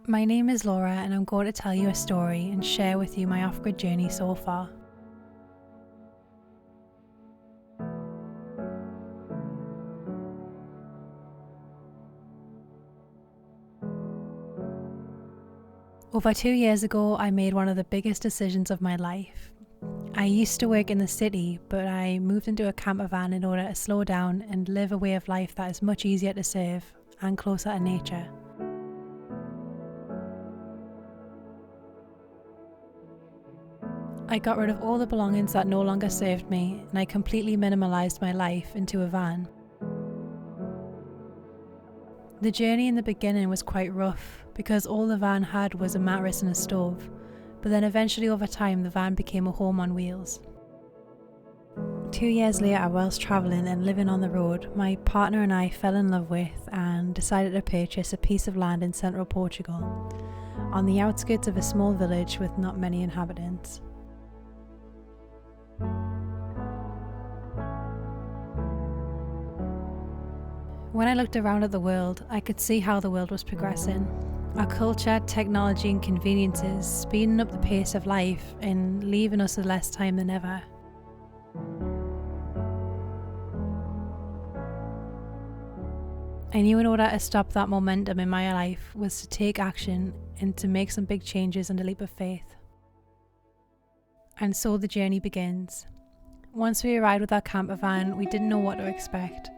My name is Laura and I'm going to tell you a story and share with you my off-grid journey so far. Over 2 years ago, I made one of the biggest decisions of my life. I used to work in the city, but I moved into a camper van in order to slow down and live a way of life that is much easier to serve and closer to nature. I got rid of all the belongings that no longer served me, and I completely minimalised my life into a van. The journey in the beginning was quite rough because all the van had was a mattress and a stove, but then eventually over time the van became a home on wheels. 2 years later, whilst travelling and living on the road, my partner and I fell in love with and decided to purchase a piece of land in central Portugal, on the outskirts of a small village with not many inhabitants. When I looked around at the world, I could see how the world was progressing. Our culture, technology and conveniences speeding up the pace of life and leaving us with less time than ever. I knew in order to stop that momentum in my life was to take action and to make some big changes and a leap of faith. And so the journey begins. Once we arrived with our camper van, we didn't know what to expect.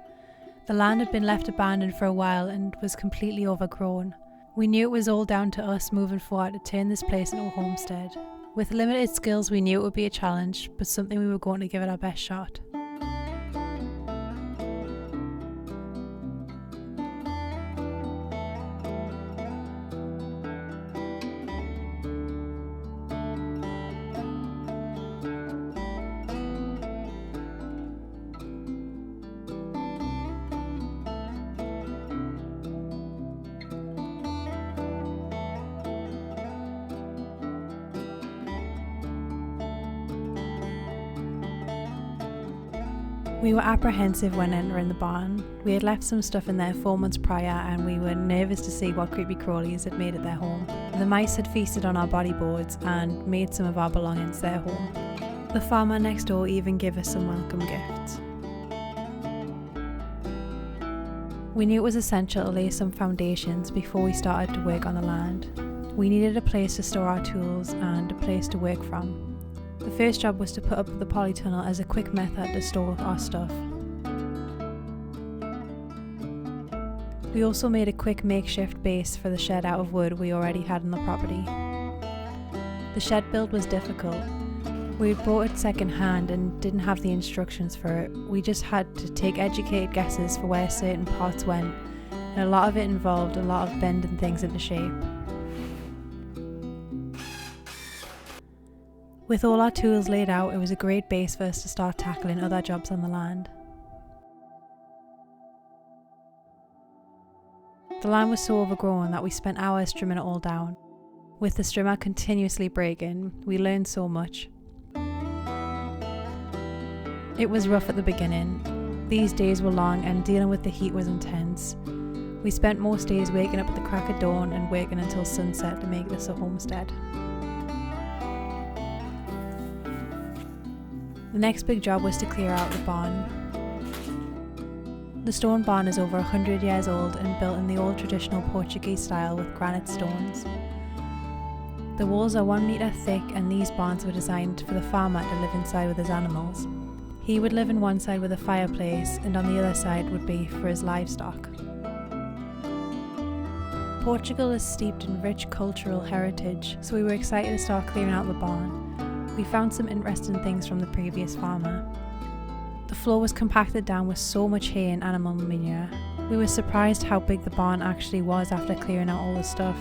The land had been left abandoned for a while and was completely overgrown. We knew it was all down to us moving forward to turn this place into a homestead. With limited skills, we knew it would be a challenge, but something we were going to give it our best shot. We were apprehensive when entering the barn. We had left some stuff in there 4 months prior and we were nervous to see what creepy crawlies had made it their home. The mice had feasted on our bodyboards and made some of our belongings their home. The farmer next door even gave us some welcome gifts. We knew it was essential to lay some foundations before we started to work on the land. We needed a place to store our tools and a place to work from. The first job was to put up the polytunnel as a quick method to store our stuff. We also made a quick makeshift base for the shed out of wood we already had on the property. The shed build was difficult. We had bought it second hand and didn't have the instructions for it. We just had to take educated guesses for where certain parts went, and a lot of it involved a lot of bending things into shape. With all our tools laid out, it was a great base for us to start tackling other jobs on the land. The land was so overgrown that we spent hours trimming it all down. With the strimmer continuously breaking, we learned so much. It was rough at the beginning. These days were long and dealing with the heat was intense. We spent most days waking up at the crack of dawn and working until sunset to make this a homestead. The next big job was to clear out the barn. The stone barn is over 100 years old and built in the old traditional Portuguese style with granite stones. The walls are 1 metre thick and these barns were designed for the farmer to live inside with his animals. He would live in one side with a fireplace and on the other side would be for his livestock. Portugal is steeped in rich cultural heritage, so we were excited to start clearing out the barn. We found some interesting things from the previous farmer. The floor was compacted down with so much hay and animal manure. We were surprised how big the barn actually was after clearing out all the stuff.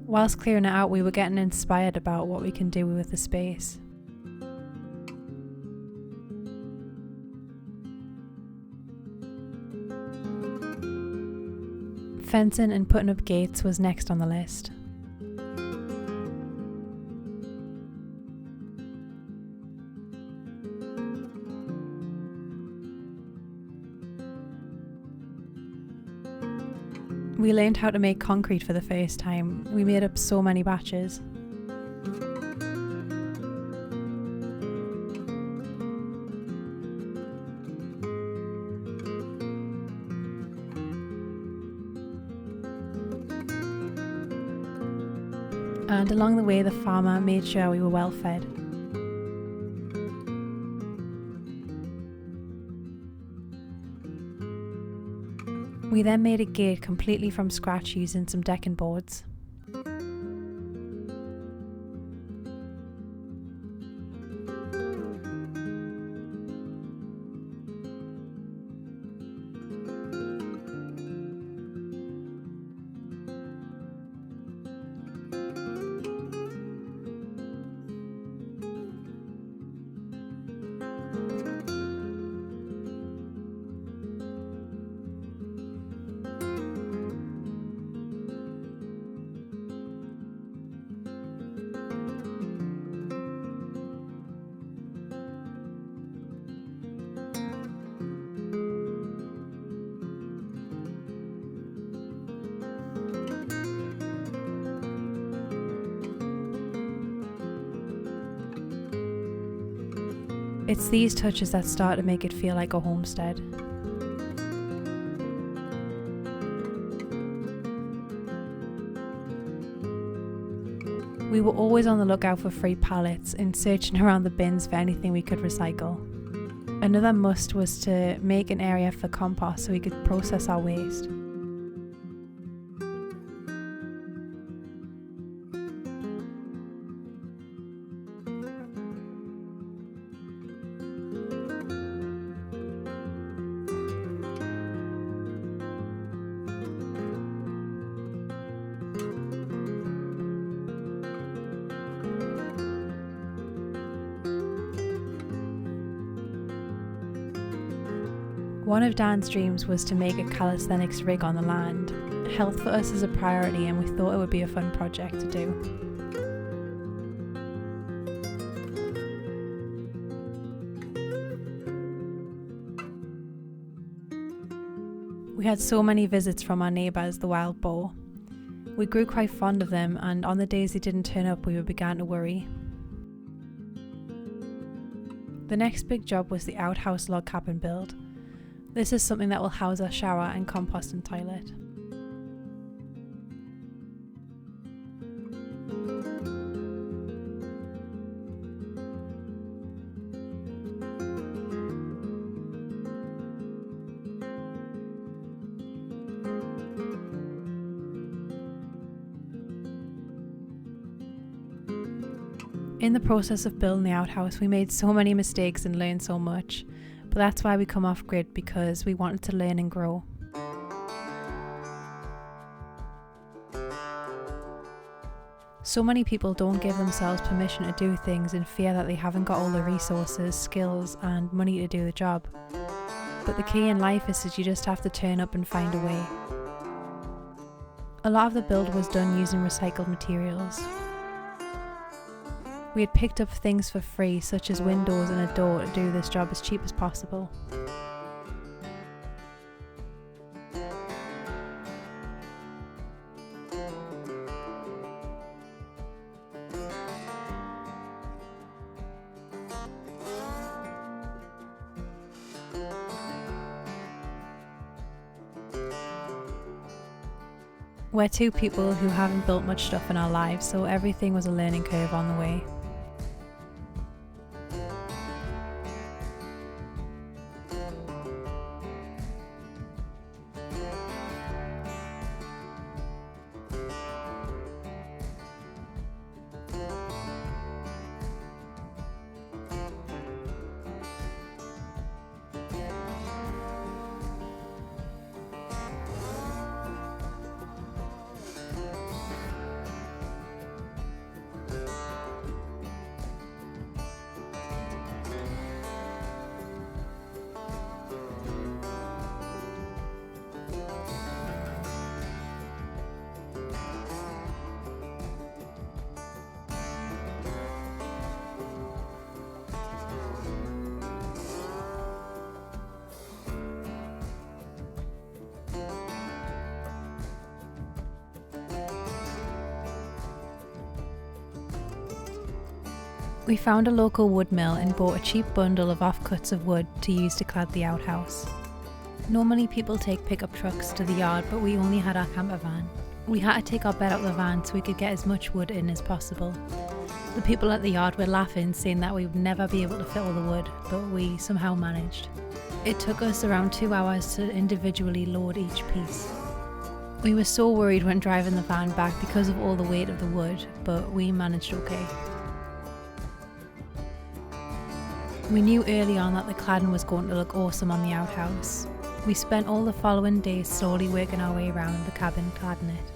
Whilst clearing it out, we were getting inspired about what we can do with the space. Fencing and putting up gates was next on the list. We learned how to make concrete for the first time. We made up so many batches. And along the way, the farmer made sure we were well fed. We then made a gate completely from scratch using some decking boards. It's these touches that start to make it feel like a homestead. We were always on the lookout for free pallets and searching around the bins for anything we could recycle. Another must was to make an area for compost so we could process our waste. One of Dan's dreams was to make a calisthenics rig on the land. Health for us is a priority and we thought it would be a fun project to do. We had so many visits from our neighbours, the wild boar. We grew quite fond of them, and on the days they didn't turn up we began to worry. The next big job was the outhouse log cabin build. This is something that will house our shower and compost and toilet. In the process of building the outhouse, we made so many mistakes and learned so much. But that's why we come off grid, because we wanted to learn and grow. So many people don't give themselves permission to do things in fear that they haven't got all the resources, skills and money to do the job. But the key in life is that you just have to turn up and find a way. A lot of the build was done using recycled materials. We had picked up things for free, such as windows and a door, to do this job as cheap as possible. We're two people who haven't built much stuff in our lives, so everything was a learning curve on the way. We found a local wood mill and bought a cheap bundle of offcuts of wood to use to clad the outhouse. Normally people take pickup trucks to the yard, but we only had our camper van. We had to take our bed out of the van so we could get as much wood in as possible. The people at the yard were laughing, saying that we would never be able to fit all the wood, but we somehow managed. It took us around 2 hours to individually load each piece. We were so worried when driving the van back because of all the weight of the wood, but we managed okay. We knew early on that the cladding was going to look awesome on the outhouse. We spent all the following days slowly working our way around the cabin cladding it.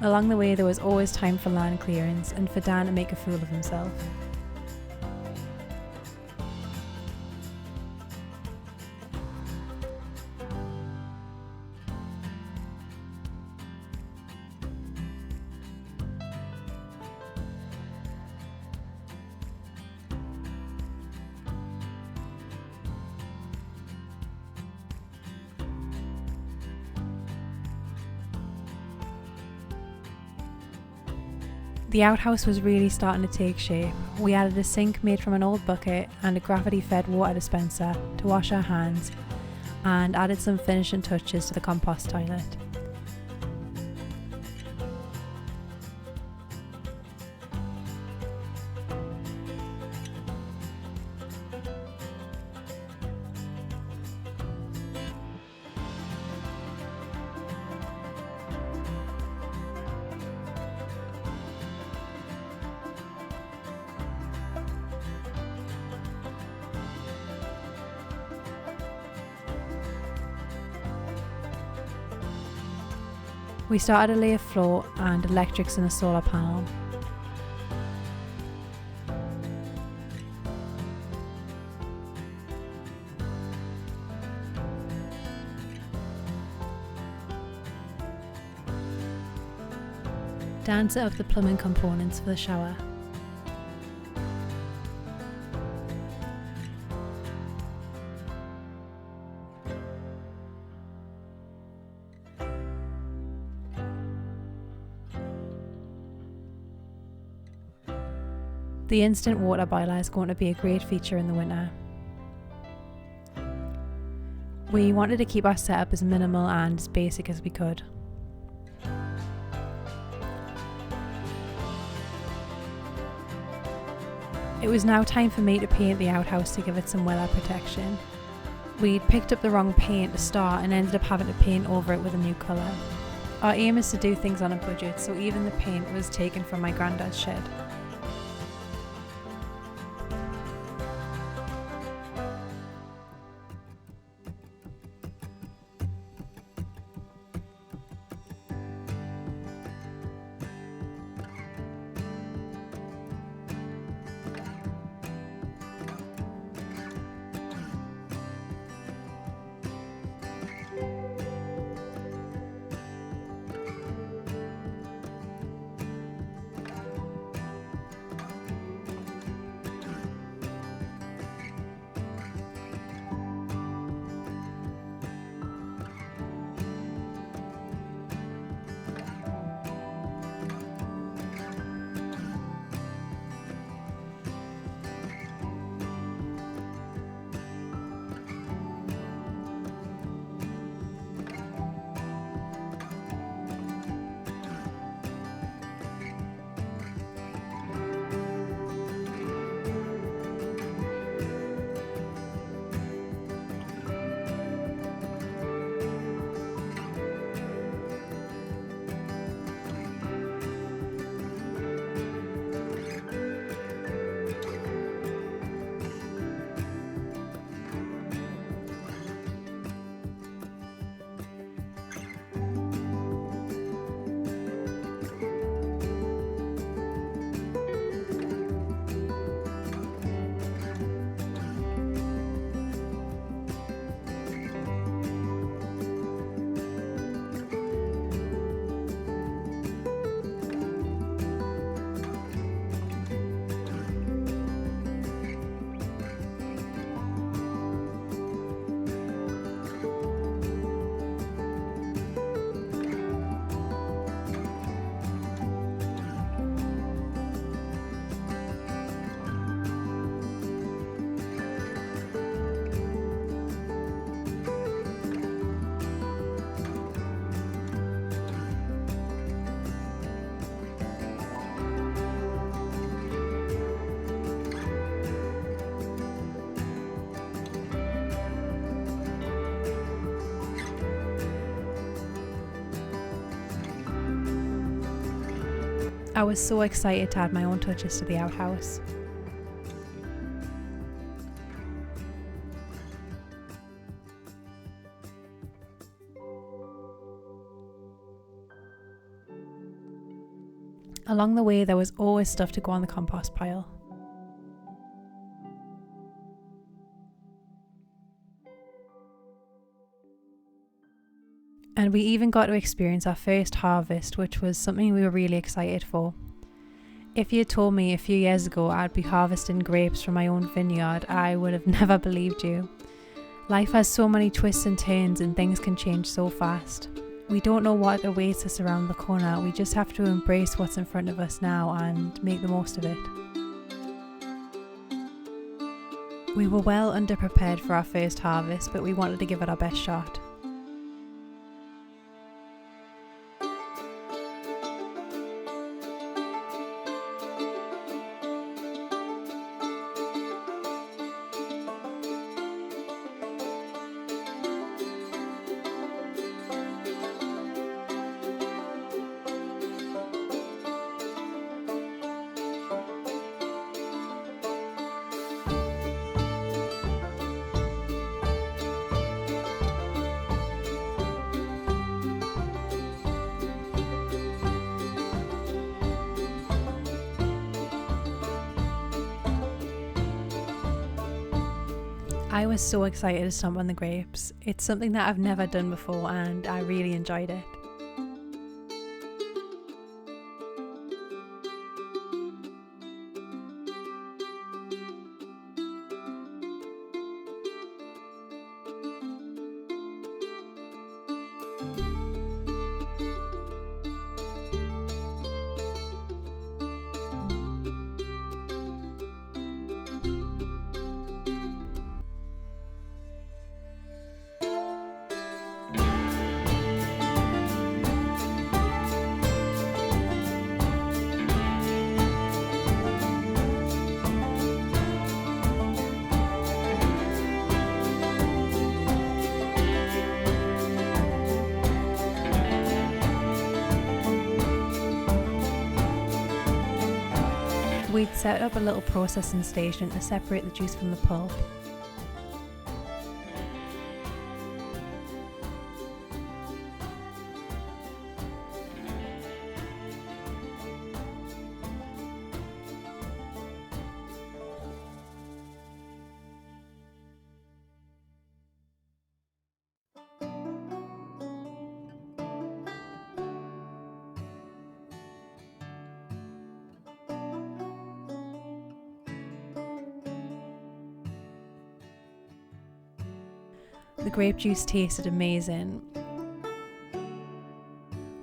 Along the way there was always time for land clearance and for Dan to make a fool of himself. The outhouse was really starting to take shape. We added a sink made from an old bucket and a gravity-fed water dispenser to wash our hands, and added some finishing touches to the compost toilet. We started to lay a floor and electrics in a solar panel. Dan set up the plumbing components for the shower. The instant water boiler is going to be a great feature in the winter. We wanted to keep our setup as minimal and as basic as we could. It was now time for me to paint the outhouse to give it some weather protection. We'd picked up the wrong paint to start and ended up having to paint over it with a new colour. Our aim is to do things on a budget, so even the paint was taken from my granddad's shed. I was so excited to add my own touches to the outhouse. Along the way, there was always stuff to go on the compost pile. And we even got to experience our first harvest, which was something we were really excited for. If you had told me a few years ago I'd be harvesting grapes from my own vineyard, I would have never believed you. Life has so many twists and turns, and things can change so fast. We don't know what awaits us around the corner. We just have to embrace what's in front of us now and make the most of it. We were well underprepared for our first harvest, but we wanted to give it our best shot. I was so excited to stomp on the grapes. It's something that I've never done before and I really enjoyed it. We'd set up a little processing station to separate the juice from the pulp. The grape juice tasted amazing.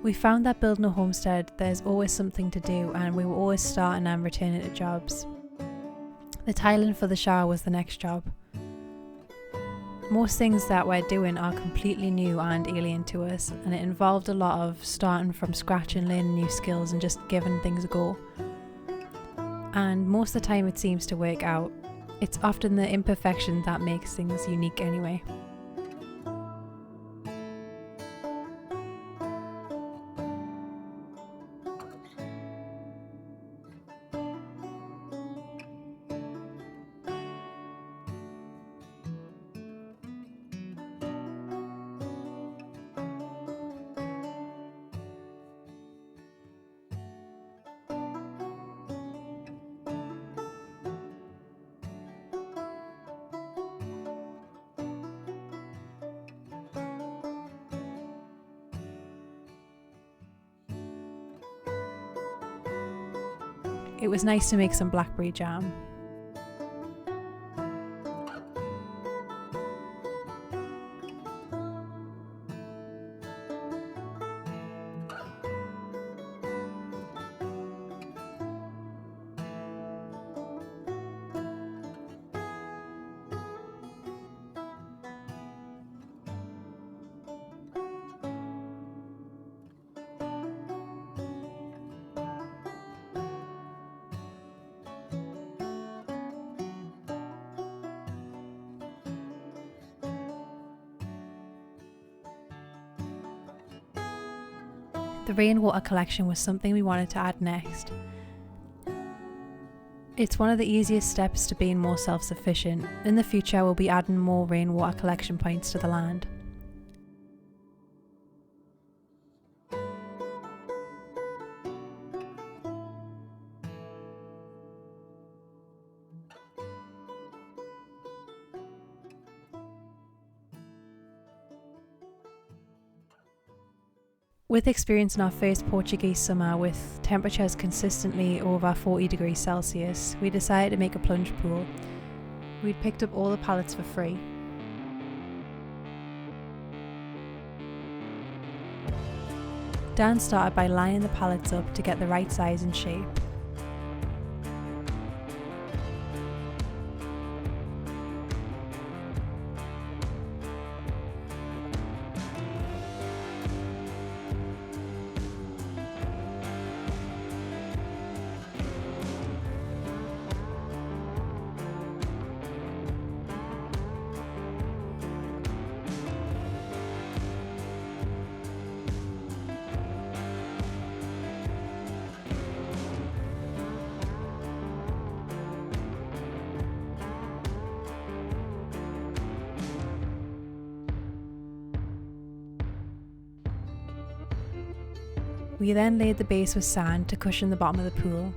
We found that building a homestead, there's always something to do, and we were always starting and returning to jobs. The tiling for the shower was the next job. Most things that we're doing are completely new and alien to us, and it involved a lot of starting from scratch and learning new skills and just giving things a go. And most of the time it seems to work out. It's often the imperfection that makes things unique anyway. It was nice to make some blackberry jam. The rainwater collection was something we wanted to add next. It's one of the easiest steps to being more self-sufficient. In the future, we'll be adding more rainwater collection points to the land. With experiencing our first Portuguese summer with temperatures consistently over 40 degrees Celsius, we decided to make a plunge pool. We'd picked up all the pallets for free. Dan started by lining the pallets up to get the right size and shape. We then laid the base with sand to cushion the bottom of the pool.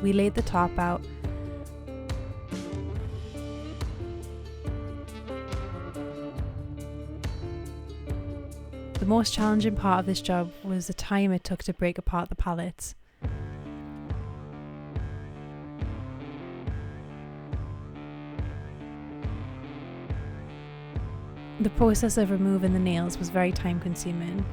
We laid the top out. The most challenging part of this job was the time it took to break apart the pallets. The process of removing the nails was very time consuming.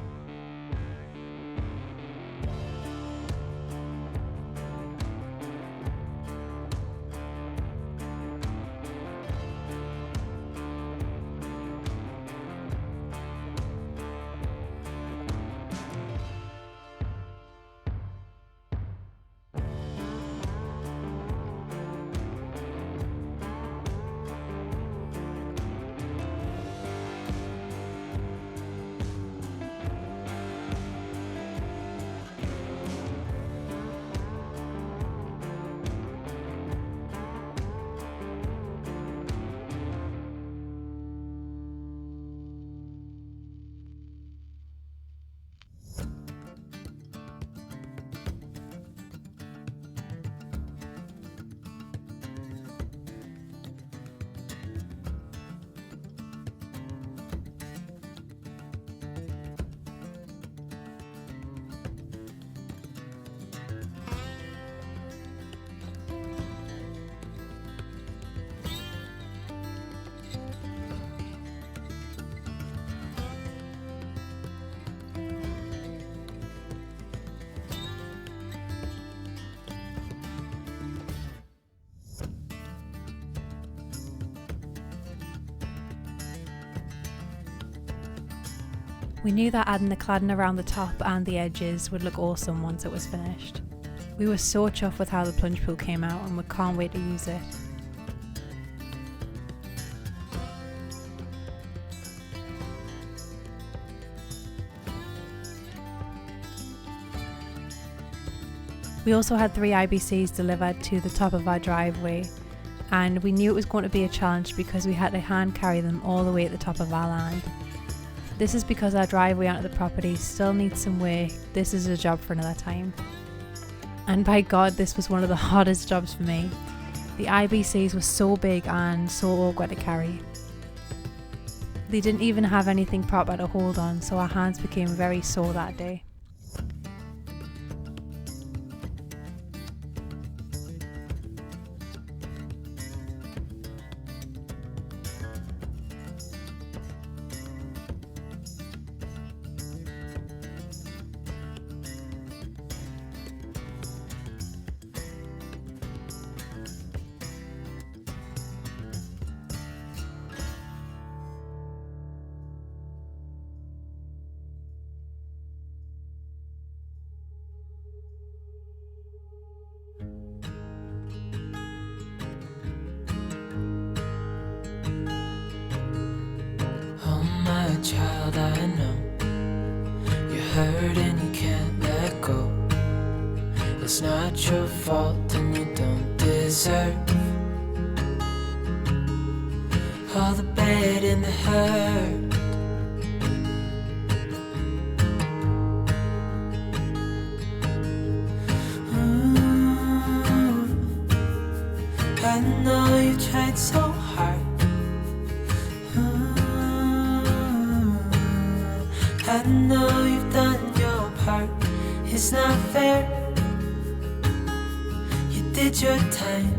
We knew that adding the cladding around the top and the edges would look awesome once it was finished. We were so chuffed with how the plunge pool came out and we can't wait to use it. We also had 3 IBCs delivered to the top of our driveway, and we knew it was going to be a challenge because we had to hand carry them all the way at the top of our land. This is because our driveway onto the property still needs some work. This is a job for another time. And by God, this was one of the hardest jobs for me. The IBCs were so big and so awkward to carry. They didn't even have anything proper to hold on, so our hands became very sore that day. child, I know. You're hurt and you can't let go. It's not your fault and you don't deserve all the bad and the hurt. I know you tried so hard. I know you've done your part. It's not fair. You did your time.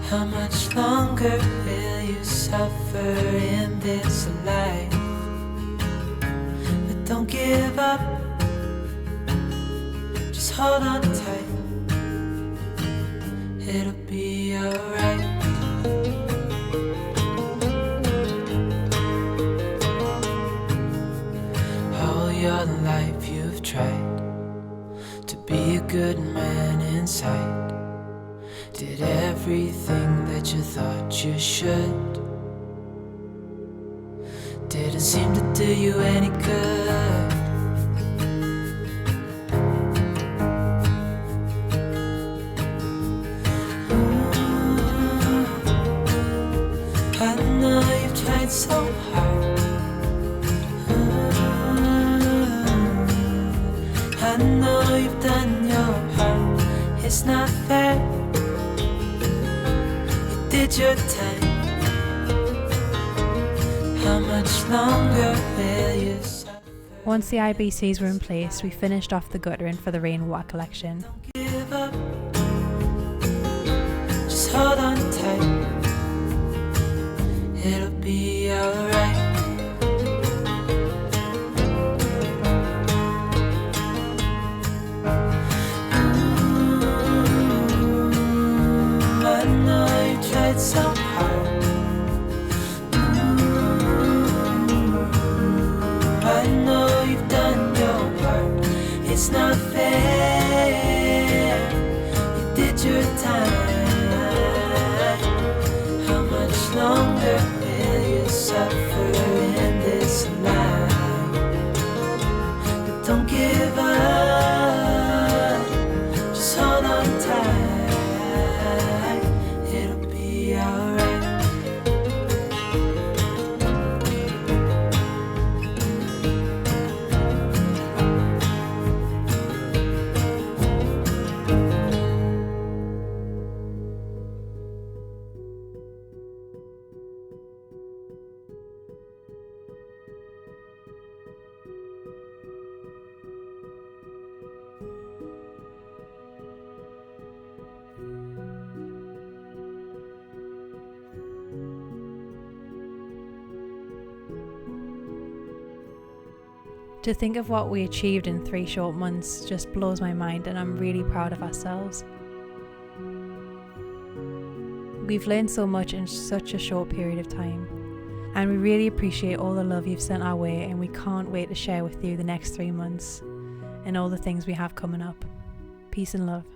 How much longer will you suffer in this life? But don't give up. Just hold on tight. It'll be alright. All your life you've tried to be a good man inside. Did everything that you thought you should. Didn't seem to do you any good. I know you've tried so hard. I know you've done your part. It's not fair. You did your time. How much longer will you suffer? Once the IBCs were in place, we finished off the guttering for the rainwater collection. Don't give up. Just hold on tight. It'll be alright. I know you tried so hard. I know you've done your part. It's not fair. You did your time. How much longer will you suffer in this life? But don't give up. Just hold on tight. It'll be alright. To think of what we achieved in 3 short months just blows my mind, and I'm really proud of ourselves. We've learned so much in such a short period of time, and we really appreciate all the love you've sent our way, and we can't wait to share with you the next 3 months and all the things we have coming up. Peace and love.